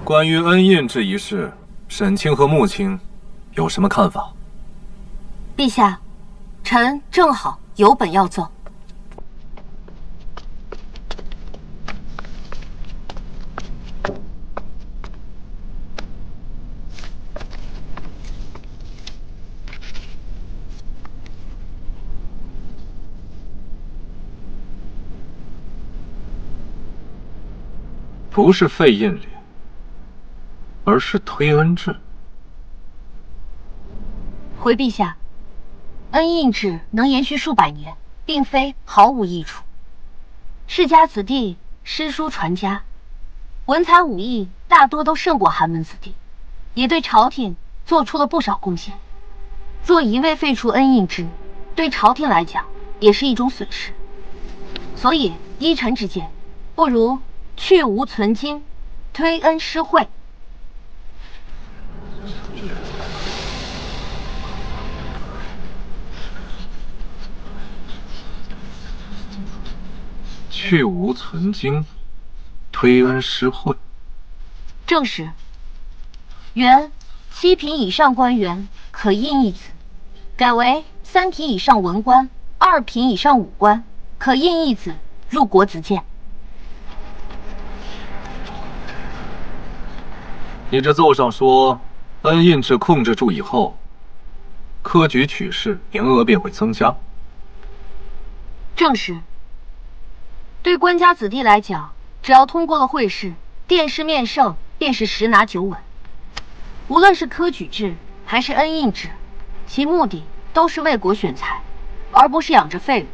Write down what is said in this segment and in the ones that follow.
关于恩印制一事，沈清和穆青有什么看法？陛下，臣正好有本要奏。不是废印礼，而是推恩制。回陛下，恩印制能延续数百年，并非毫无益处。世家子弟诗书传家，文才武艺大多都胜过寒门子弟，也对朝廷做出了不少贡献。若一味废除恩印制，对朝廷来讲也是一种损失。所以依臣之见，不如去无存菁，推恩施惠。去无存菁，推恩施惠。正是。原7品以上官员可印一子，改为3品以上文官、2品以上武官可印一子入国子监。你这奏上说，恩印制控制住以后，科举取士名额便会增加。正是。对官家子弟来讲，只要通过了会试，殿试面圣便是10拿9稳。无论是科举制还是恩印制，其目的都是为国选才，而不是养着废物。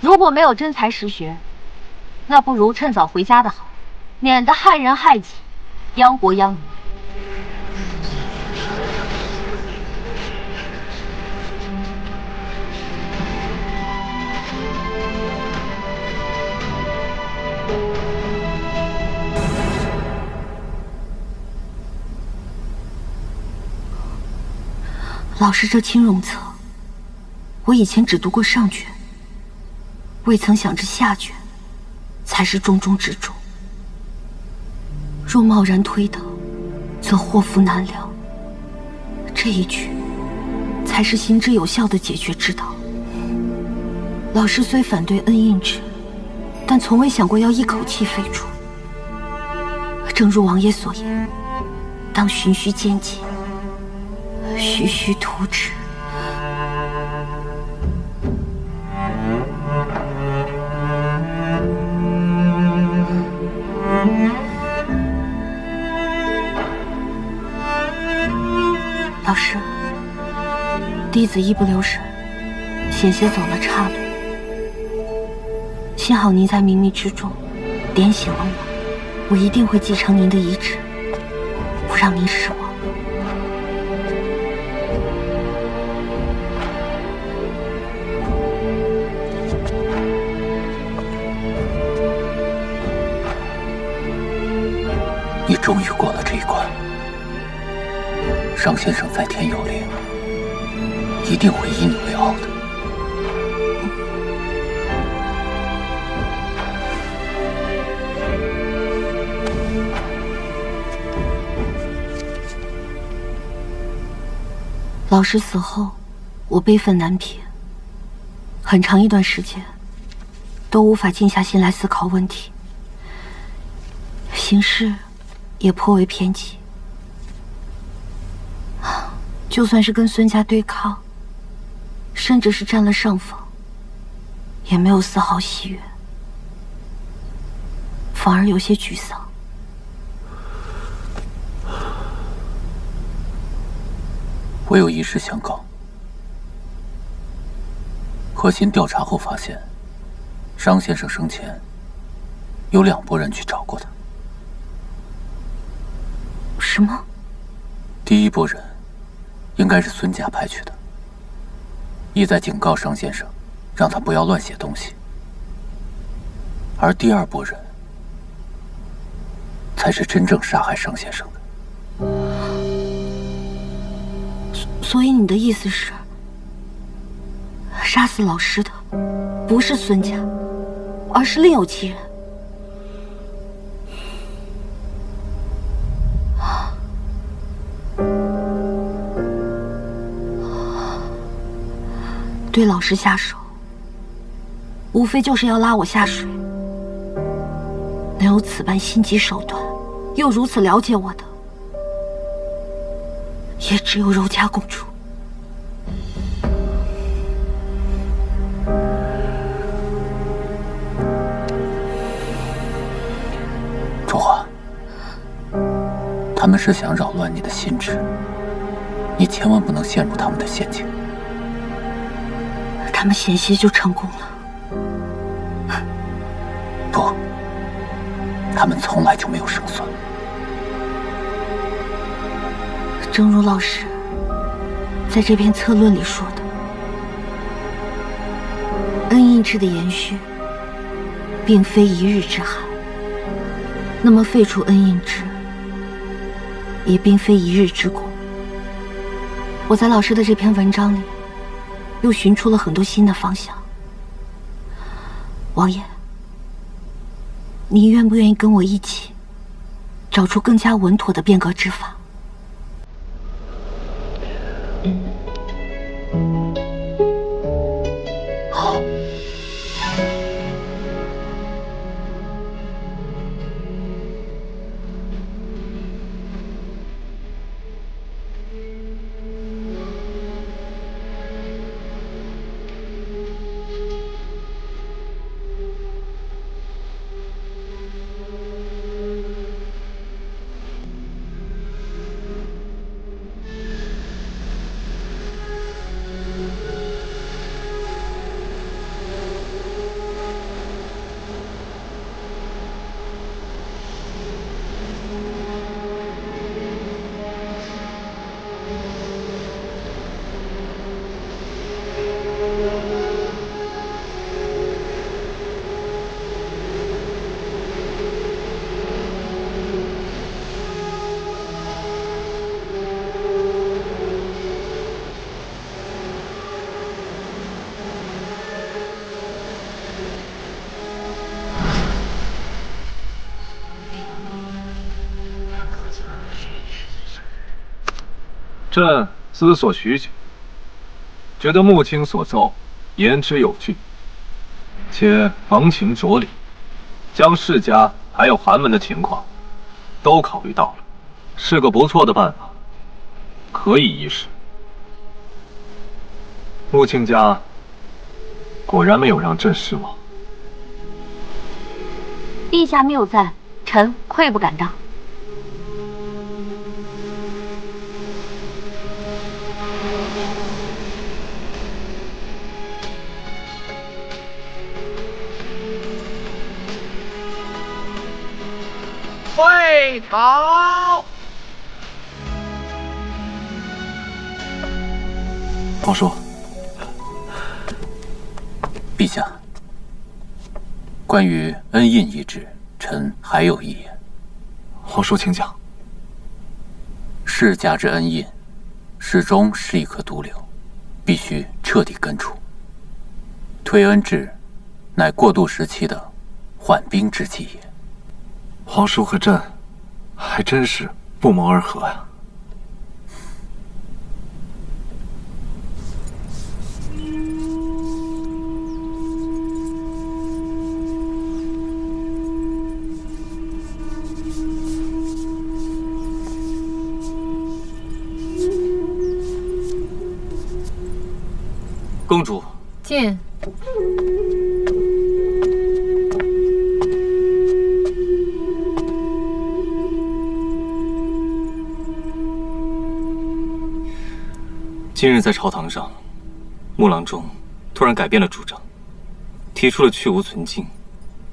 如果没有真才实学，那不如趁早回家的好，免得害人害己，殃国殃民。老师这青容册，我以前只读过上卷，未曾想这下卷才是重中之重。若贸然推导，则祸福难料。这一句才是行之有效的解决之道。老师虽反对恩印制，但从未想过要一口气废除。正如王爷所言，当循序渐进，徐徐图之。老师，弟子一不留神，险些走了岔路。幸好您在冥冥之中点醒了我一定会继承您的遗志，不让您失望。你终于过了这一关，商先生在天有灵，一定会以你为傲的。老师死后，我悲愤难平，很长一段时间都无法静下心来思考问题，行事也颇为偏激。就算是跟孙家对抗，甚至是占了上风，也没有丝毫喜悦，反而有些沮丧。我有一事相告。核心调查后发现，商先生生前有2拨人去找过他。什么？第一拨人应该是孙家派去的，意在警告商先生，让他不要乱写东西。而第2拨人才是真正杀害商先生的。所以你的意思是，杀死老师的不是孙家，而是另有其人？对老师下手，无非就是要拉我下水。能有此般心机手段，又如此了解我的，也只有柔家公主。楚华，他们是想扰乱你的心智，你千万不能陷入他们的陷阱。他们险些就成功了。不，他们从来就没有胜算。正如老师在这篇策论里说的，恩印制的延续并非一日之寒，那么废除恩印制也并非一日之功。我在老师的这篇文章里又寻出了很多新的方向。王爷，你愿不愿意跟我一起找出更加稳妥的变革之法？好。朕思索许久，觉得穆青所奏言之有据，且防情着理，将世家还有寒门的情况都考虑到了，是个不错的办法，可以一试。穆青家果然没有让朕失望。陛下谬赞，臣愧不敢当。会朝。皇叔，陛下，关于恩印一制，臣还有一言。皇叔，请讲。世家之恩印，始终是一颗毒瘤，必须彻底根除。推恩制，乃过渡时期的缓兵之计也。皇叔和朕还真是不谋而合呀。公主，进。今日在朝堂上，穆郎中突然改变了主张，提出了去无存精，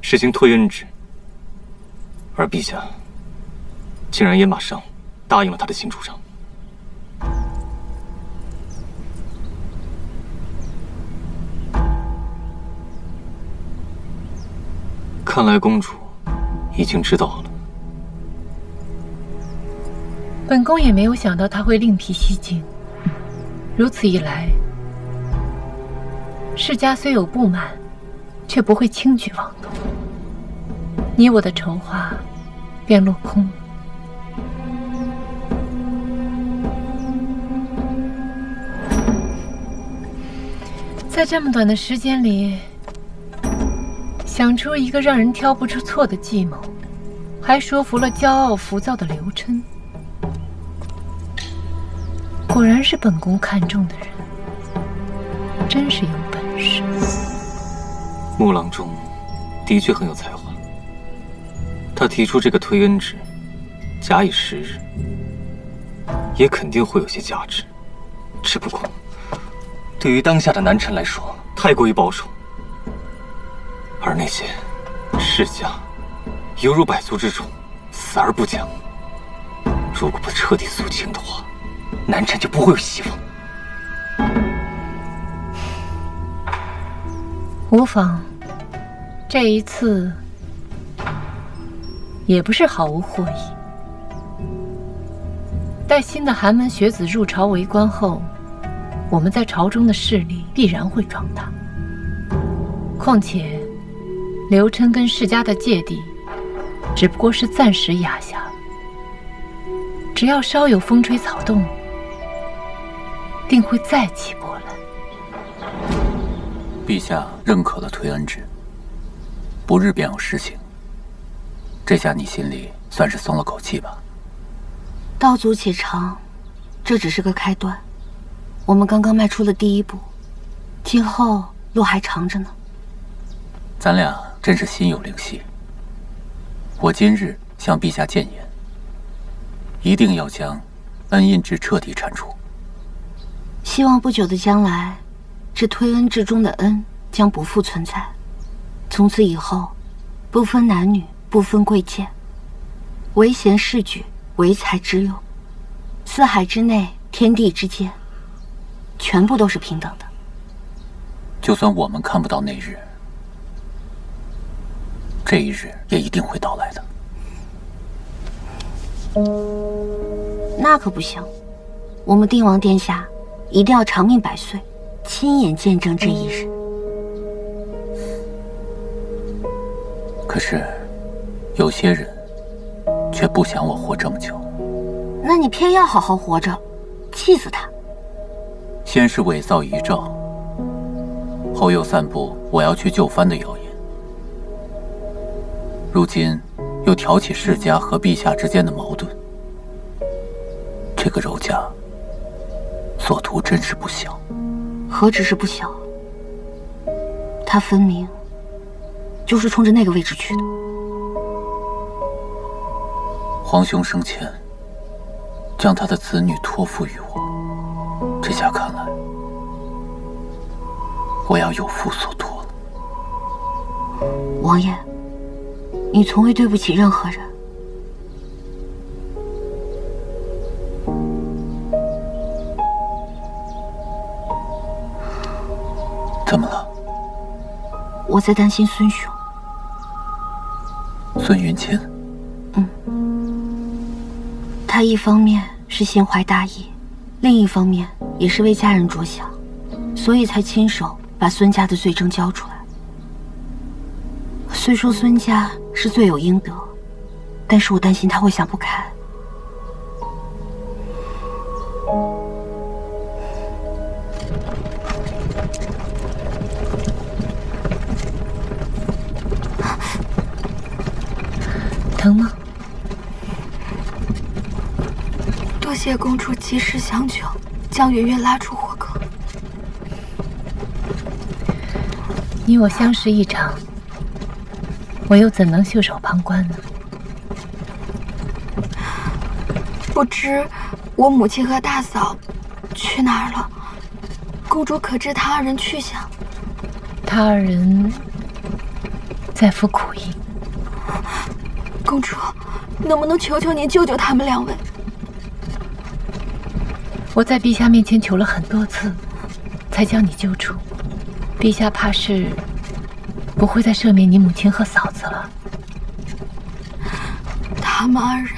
实行推恩制，而陛下竟然也马上答应了他的新主张。看来公主已经知道了。本宫也没有想到他会另辟蹊径。如此一来，世家虽有不满，却不会轻举妄动，你我的筹划便落空了。在这么短的时间里，想出一个让人挑不出错的计谋，还说服了骄傲浮躁的刘琛，果然是本宫看中的人，真是有本事。穆郎中的确很有才华，他提出这个推恩旨，假以时日，也肯定会有些价值。只不过，对于当下的南臣来说，太过于保守。而那些世家，犹如百足之虫，死而不僵。如果不彻底肃清的话，南臣就不会有希望。无妨，这一次也不是毫无获益。待新的寒门学子入朝为官后，我们在朝中的势力必然会壮大。况且，刘琛跟世家的芥蒂，只不过是暂时压下了。只要稍有风吹草动，定会再起波澜。陛下认可了推恩旨，不日便要实行。这下你心里算是松了口气吧？道阻且长，这只是个开端。我们刚刚迈出了第一步，今后路还长着呢。咱俩真是心有灵犀。我今日向陛下谏言，一定要将恩印制彻底铲除。希望不久的将来，这推恩制中的恩将不复存在。从此以后，不分男女，不分贵贱，唯贤是举，唯才之用，四海之内，天地之间，全部都是平等的。就算我们看不到那日，这一日也一定会到来的。那可不行，我们帝王殿下一定要长命百岁，亲眼见证这一日。可是，有些人却不想我活这么久。那你偏要好好活着，气死他！先是伪造遗诏，后又散布我要去救藩的谣言，如今又挑起世家和陛下之间的矛盾。这个柔家所图真是不小。何止是不小，他分明就是冲着那个位置去的。皇兄生前将他的子女托付于我，这下看来我要有负所托了。王爷，你从未对不起任何人。怎么了？我在担心孙雄。孙云谦？他一方面是心怀大义，另一方面也是为家人着想，所以才亲手把孙家的罪证交出来。虽说孙家是罪有应得，但是我担心他会想不开。疼吗？多谢公主及时相救，将圆圆拉出火坑。你我相识一场，我又怎能袖手旁观呢？不知我母亲和大嫂去哪儿了？公主可知他二人去向？他二人在服苦役。公主，能不能求求您救救他们两位？我在陛下面前求了很多次，才将你救出。陛下怕是不会再赦免你母亲和嫂子了。他们二人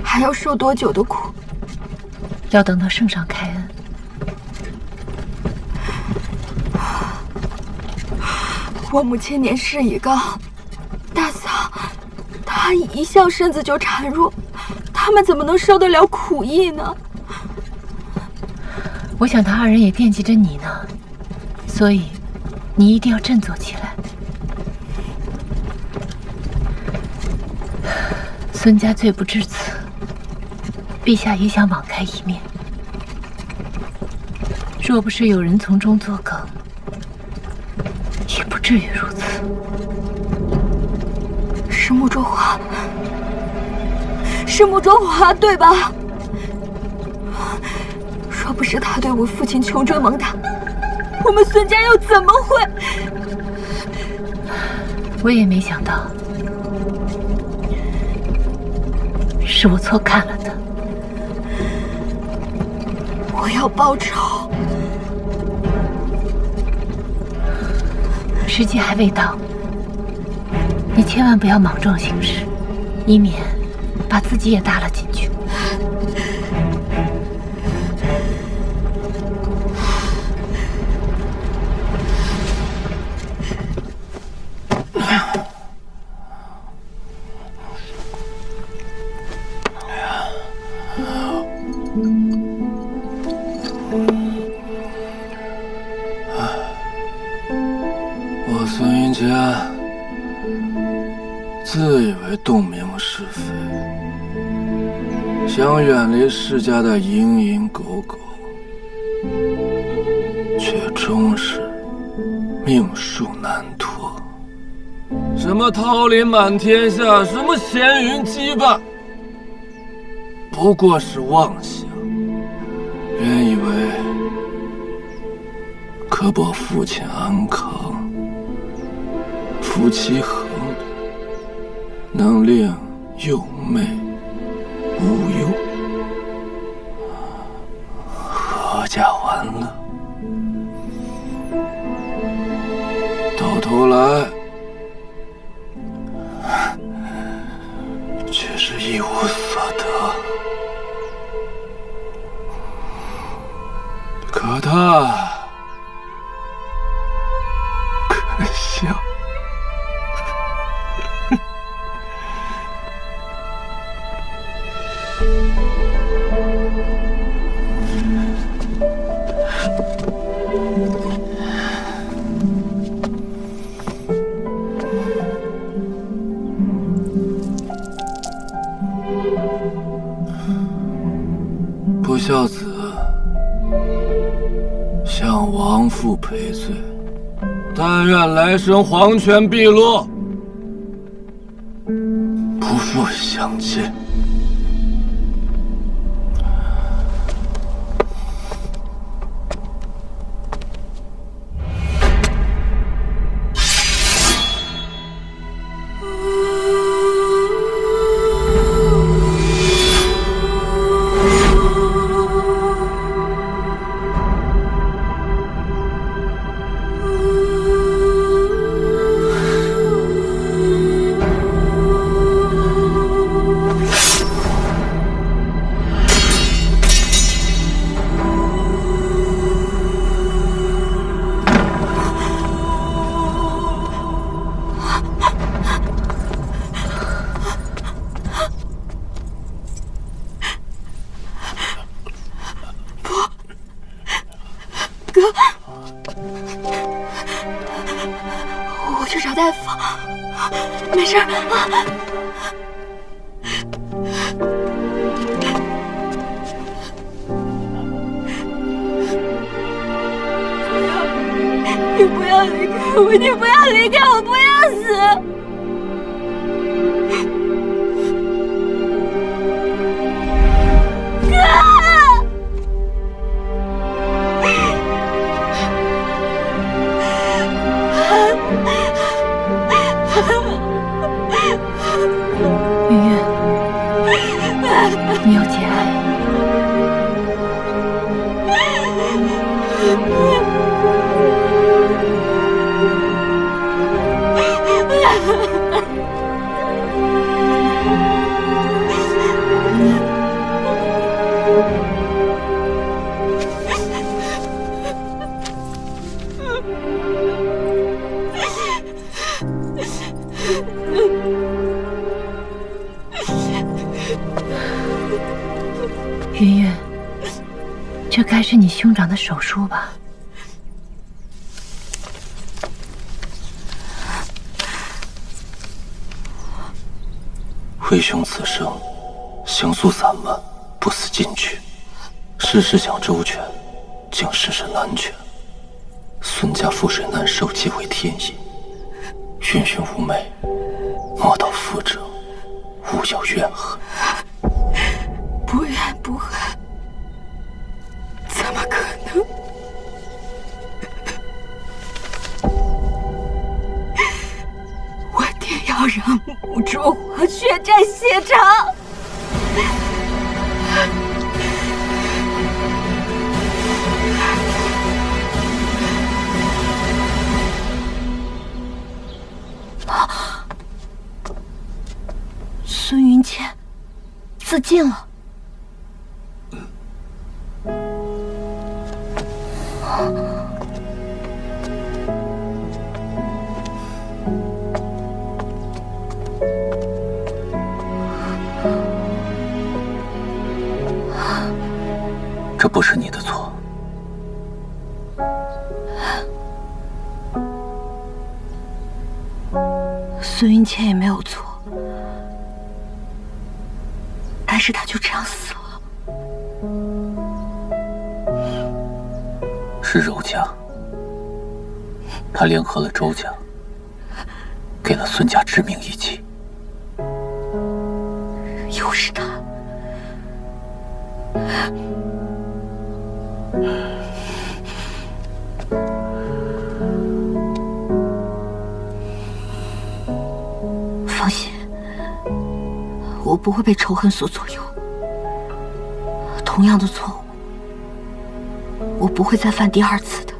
还要受多久的苦？要等到圣上开恩。我母亲年事已高，大嫂她一向身子就孱弱，他们怎么能受得了苦役呢？我想他二人也惦记着你呢，所以，你一定要振作起来。孙家罪不至此，陛下也想网开一面。若不是有人从中作梗，也不至于如此。是穆卓华，是穆卓华，对吧？若不是他对我父亲穷追猛打，我们孙家又怎么会……我也没想到，是我错看了他。我要报仇。时机还未到，你千万不要莽撞行事，以免把自己也搭了进去。我孙云家自以为洞明是非，想远离世家的蝇营狗苟，却终是命数难脱。什么桃林满天下，什么闲云羁绊，不过是妄想。原以为可保父亲安康，夫妻和睦，能令幼妹无忧，阖家欢乐。到头来，却是一无所得。可他可笑。不孝子向亡父赔罪，但愿来生黄泉碧落，不复相见。我去找大夫，没事啊。你不要离开我！你不要离开我！不要死！云云，你要节哀。云云，这该是你兄长的手书吧？魏兄此生降素散漫，不思进取，事事想周全，竟事事难全。孙家覆水难收，皆为天意。芸芸妩媚，莫道夫者勿有怨恨。不怨不恨，怎么可能？我爹要让母烛火血债血偿。孙云谦自尽了。这不是你的错。孙云谦也没有错，但是他就这样死了。是柔家，他联合了周家，给了孙家致命一击。又是他。放心，我不会被仇恨所左右。同样的错误，我不会再犯第二次的。